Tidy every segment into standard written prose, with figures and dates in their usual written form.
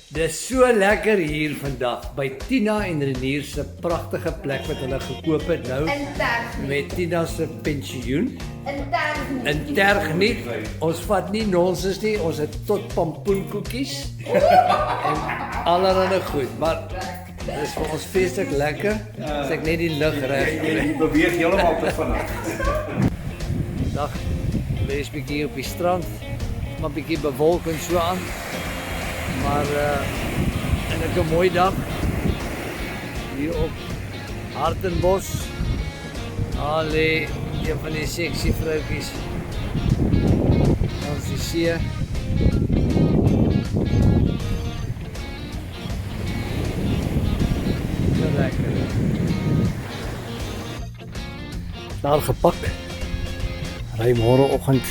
Dis so lekker hier vandag by Tina en Renier se pragtige plek wat hulle gekoop het nou In Tergniet. met Tina se pensioen. In Tergniet. In Tergniet. Ons vat nie nonsens nie, ons het tot pampoenkoekies en allerlei goed, maar dis vir ons feeslik lekker. As ek net die lug reg kry. Jy beweeg heeltemal te vinnig. Dag, wees bietjie op die strand, maar bietjie bewolk en so aan. Maar en 'n mooi dag hier op Hartenbos. Daar lê een van die sexy vroutjies. Ons die see. So lekker. Daar gepak. Ry môreoggend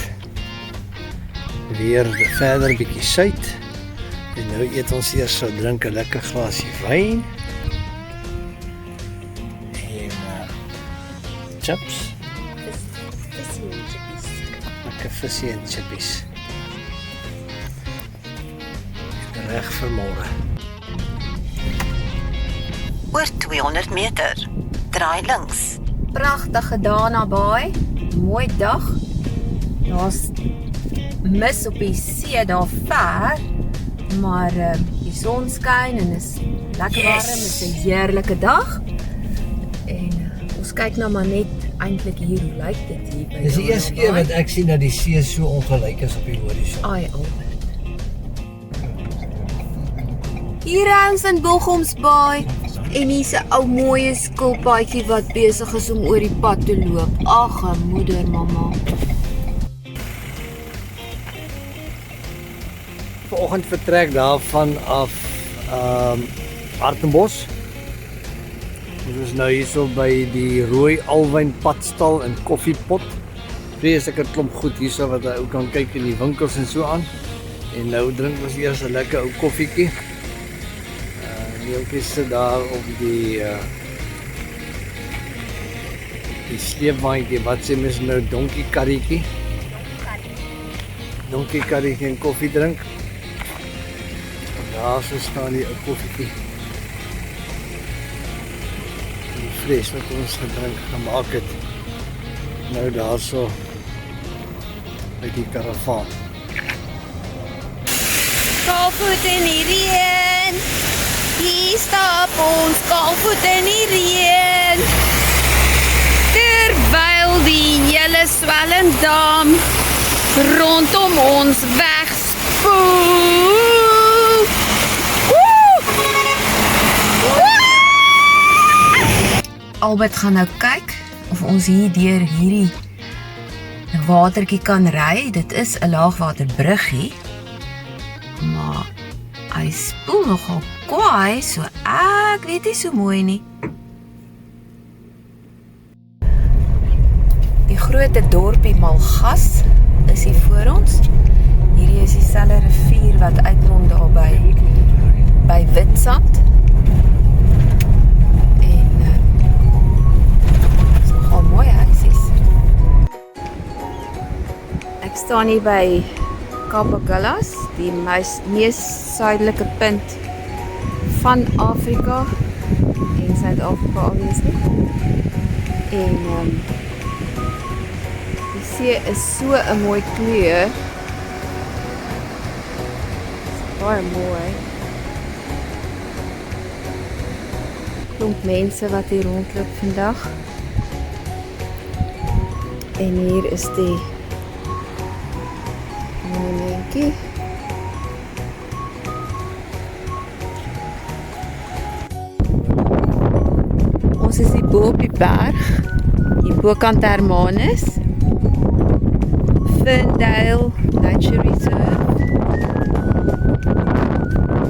weer verder bietjie suid. En nou eet ons eers so drink 'n lekker glasie wyn. En chips. Lekker visie en chippies. Reg vir môre. Oor 200 meter, draai links. Pragtige Dana Baai. Mooi dag. Daar's mis op die see daar ver. Maar die son skyn en is lekker warm, is 'n heerlike dag. En ons kyk nou maar net eintlik hier hoe lyk dit hier by. Dis die eerste keer wat ek sien dat die see so ongelyk is op die horison. Ai Albert. Hier ons in Bochomsbaai en hier's 'n ou mooi skilpaadjie wat besig is om oor die pad te loop. Ag, moeder mamma. Vanoggend vertrek daarvan af Hartenbos. Ons is nou hierso by die Rooi Alwyn padstal en koffiepot. Vreeslik 'n klomp goed hierso wat jy ook kan kyk in die winkels en so aan. En nou drink ons eers 'n lekker ou koffietjie. Die ouetjies sit daar op die sleepwaandjie, wat sê mens nou, donkie karretjie. Donkie karretjie en koffie drink. Daar so staan die ou koffietjie. Die vlees wat ons gedrink gemaak het. Nou daarso by die karavaan. Kaalvoet in die reën. Hier stap ons kaalvoet in die reën. Terwyl die hele Swellendam rondom ons wegspoel. Albert gaan nou kyk of ons hier deur hierdie watertjie kan ry. Dit is 'n laagwaterbruggie. Maar hy spoel nogal kwaai, so ek weet nie so mooi nie. Die groot dorpie Malgas is hier voor ons. Hierdie is dieselfde rivier wat uitmond daar by Witstrand. Mooi huisies. Ek staan hier by Kapagillas, die mees suidelike punt van Afrika en Suid-Afrika obviously. En die see is so 'n mooi kleur. Baie mooi. Klomp mense wat hier rondloop vandag. En hier is die monumentjie. Ons is hier bo op die berg, hier bokant Hermanus, Ferndale Nature Reserve.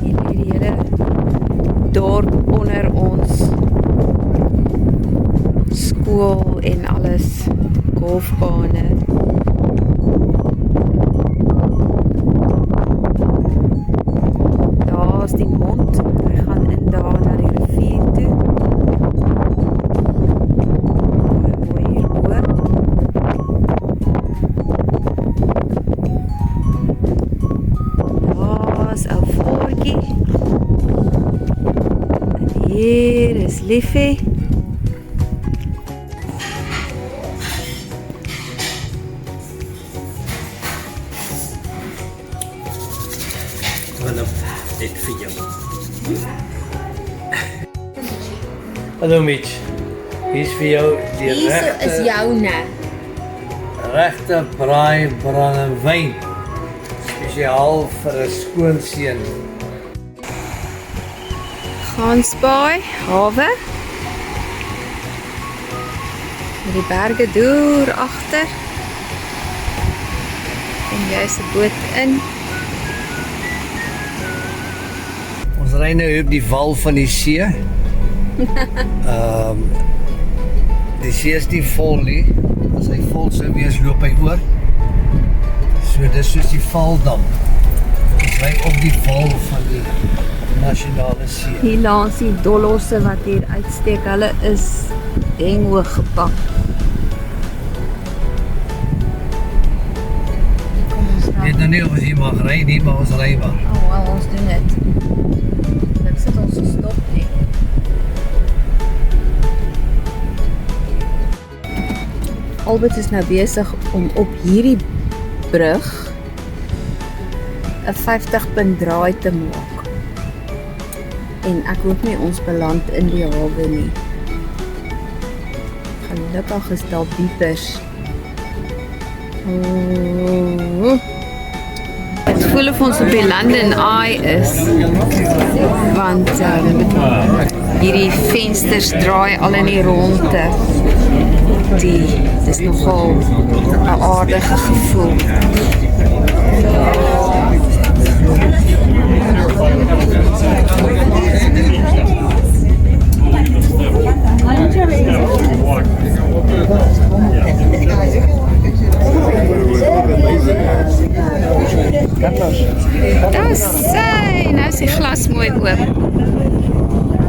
Hier lê die hele dorp onder ons skool en alles. Golfbane. Daar is die mond. Hy gaan in daar na die rivier toe. Mooi hierbo. Daar is 'n voetjie. Hier is Liefie. Willem, dit vir jou. Hallo Mitch. Hier's vir jou die regte joune. regte braai brandewyn. Spesiaal vir 'n skoonseun. Gansbaai, hawe. Met die berge deur agter. En jy's 'n boot in. Ons ry nou op die wal van die see. Die see is nie vol nie. As hy vol sou wees, loop hy oor. So dis soos die Valdam. Ons ry op die wal van die nasionale see. Hier langs die dollosse wat hier uitsteek, hulle is henghoog gepak. Kom ons Ek weet nou nie of ons hier mag ry nie, maar ons ry maar. Oh, wel, ons doen dit. Ek sit ons gestop nie. Albert is nou besig om op hierdie brug 'n 50-punt draai te maak. En ek hoop nie ons beland in die hawe nie. Gelukkig is daar biepers. Het voel of ons op die London Eye is, want hierdie vensters draai al in die ronde. Dis nogal 'n aardige gevoel. Daar sy, nou is die glas mooi oop.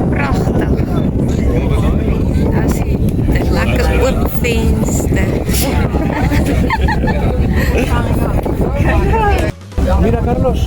Pragtig. Nou is die lekker oop venster. Mira Carlos.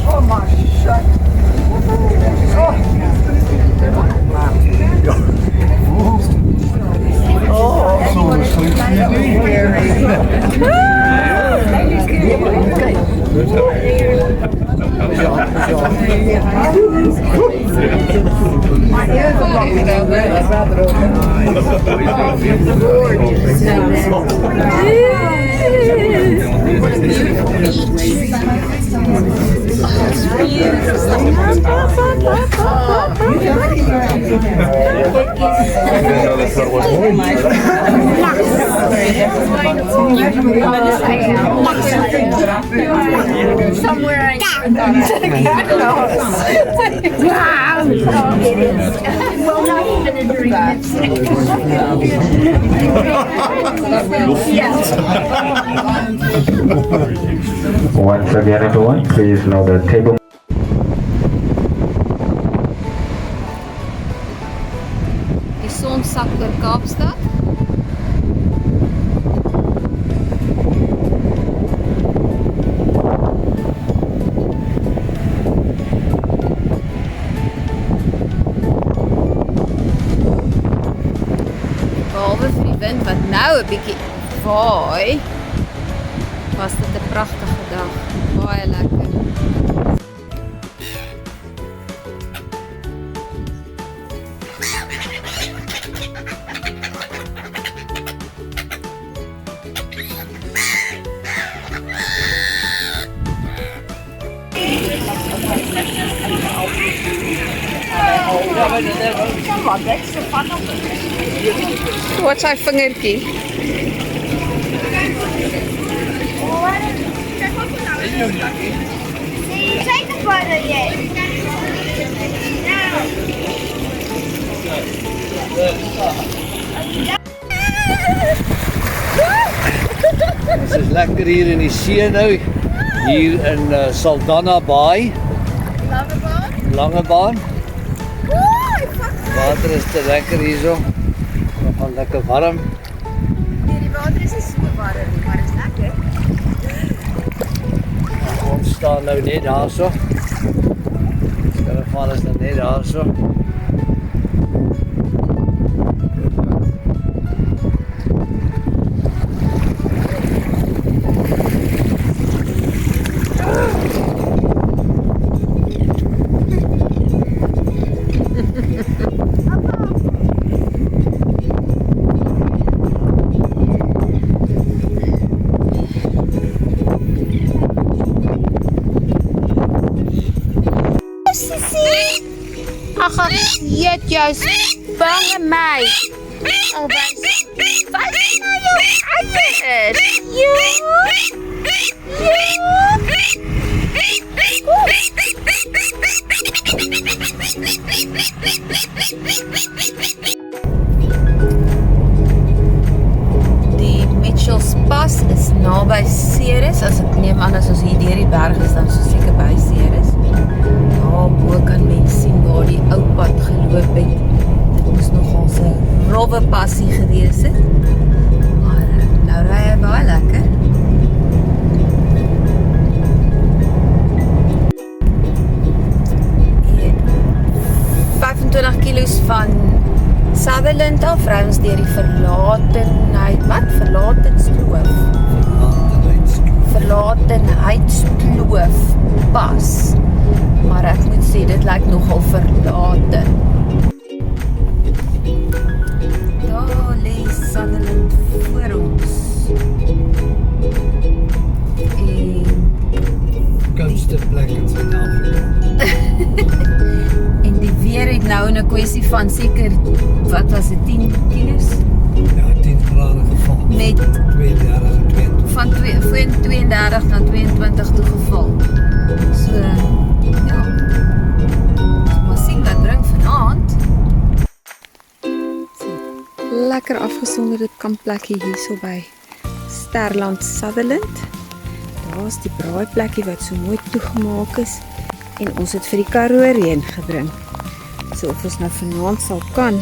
Somewhere Once again, everyone, please know the table. Die son sak oor Kaapstad. Behalwe vir die wind wat nou 'n bietjie waai, was dit 'n pragtige dag. Baie lekker. Wat sy vingertjie? Take a photo yet. Dit is lekker hier in die see nou. Hier in Saldanha Bay. Langebaan. Water is te lekker hierso. Nogal lekker warm. Nee, die water is nie so warm nie, maar dit is lekker. Ons staan nou net daarso. Karavaan is nou net daarso. Ag, ek weet jou bange my. Oh, wat nou jou eier? Die Mitchells Pas is naby Ceres. As ek neem aan as ons hier deur die berg is, dan so seker by Ceres. Daar bo kan mens sien waar die ou pad geloop het. Dit moes nogal 'n rowwe passie gewees het. Maar nou ry hy baie lekker. Hier, 25 kilos van Sutherland af, ry ons deur die Verlatenheidskloof pas. Maar ek moet sê, dit lyk nogal verlate. Daar lê Sutherland voor ons. Koudste plek in Suid-Afrika. En die weer het nou in 'n kwessie van seker, wat was dit, 10 kilos? Ja, 10 grade geval. Met 32 en 22. van 32 na 22 toe geval. So, ja. Maar sien wat bring vanaand. Lekker afgesonderde kampplekkie hierso by Sterland Sutherland. Daar is die braaiplekkie wat so mooi toegemaak is en ons het vir die Karoo reën gebring. So of ons nou vanaand sal kan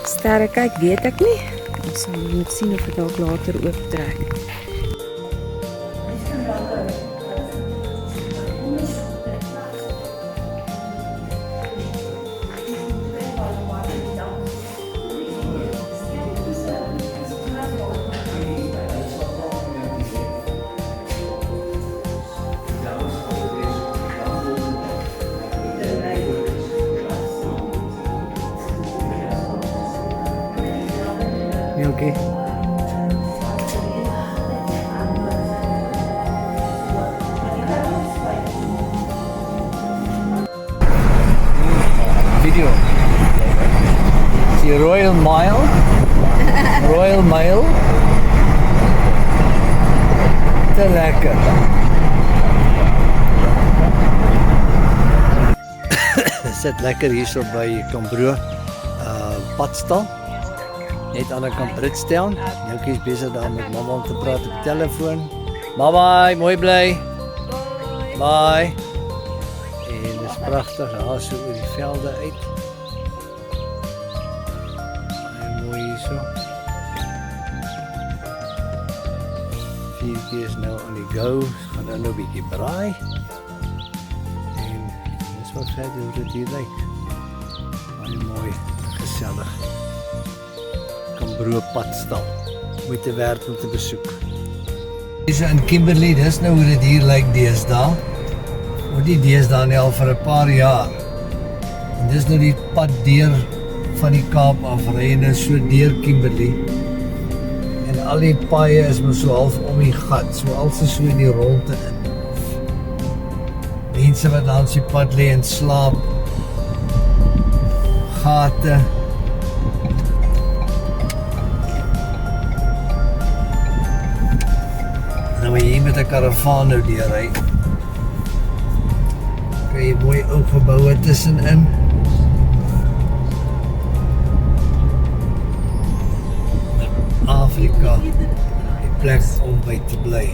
sterre kyk, weet ek nie. Ons sal moet sien of dit dalk later ooptrek. Nie oké. Video. Die Royal Mile. Royal Mile. Te lekker. Sit lekker hierso by Cambro padstal. Net aan die kant Britstown. Noukie is besig daar met mamma om te praat op die telefoon. Bye, mooi bly. Bye. En dit is pragtig, daar so oor die velde uit. Baie mooi hierso. Viertjie is nou aan die go. Gaan nou 'n bietjie braai. En dis wat verder hoe dit hier lyk. Baie mooi, gesellig. Cambro padstal. Moeite werd om te besoek. Dis in Kimberley, dis nou hoe dit hier lyk deesdae. Hoe die deesdae nie al vir 'n paar jaar. En dis nou die pad deur van die Kaap af ry en nou so deur Kimberley. En al die paaie is mos so half om die gat, so alse so in die ronde in. Mense wat langs die pad lê en slaap. Gate. Nou maar hier met 'n karavaan nou deurry. Kry jy mooi ou geboue tussenin. Afrika, die plek om by te bly.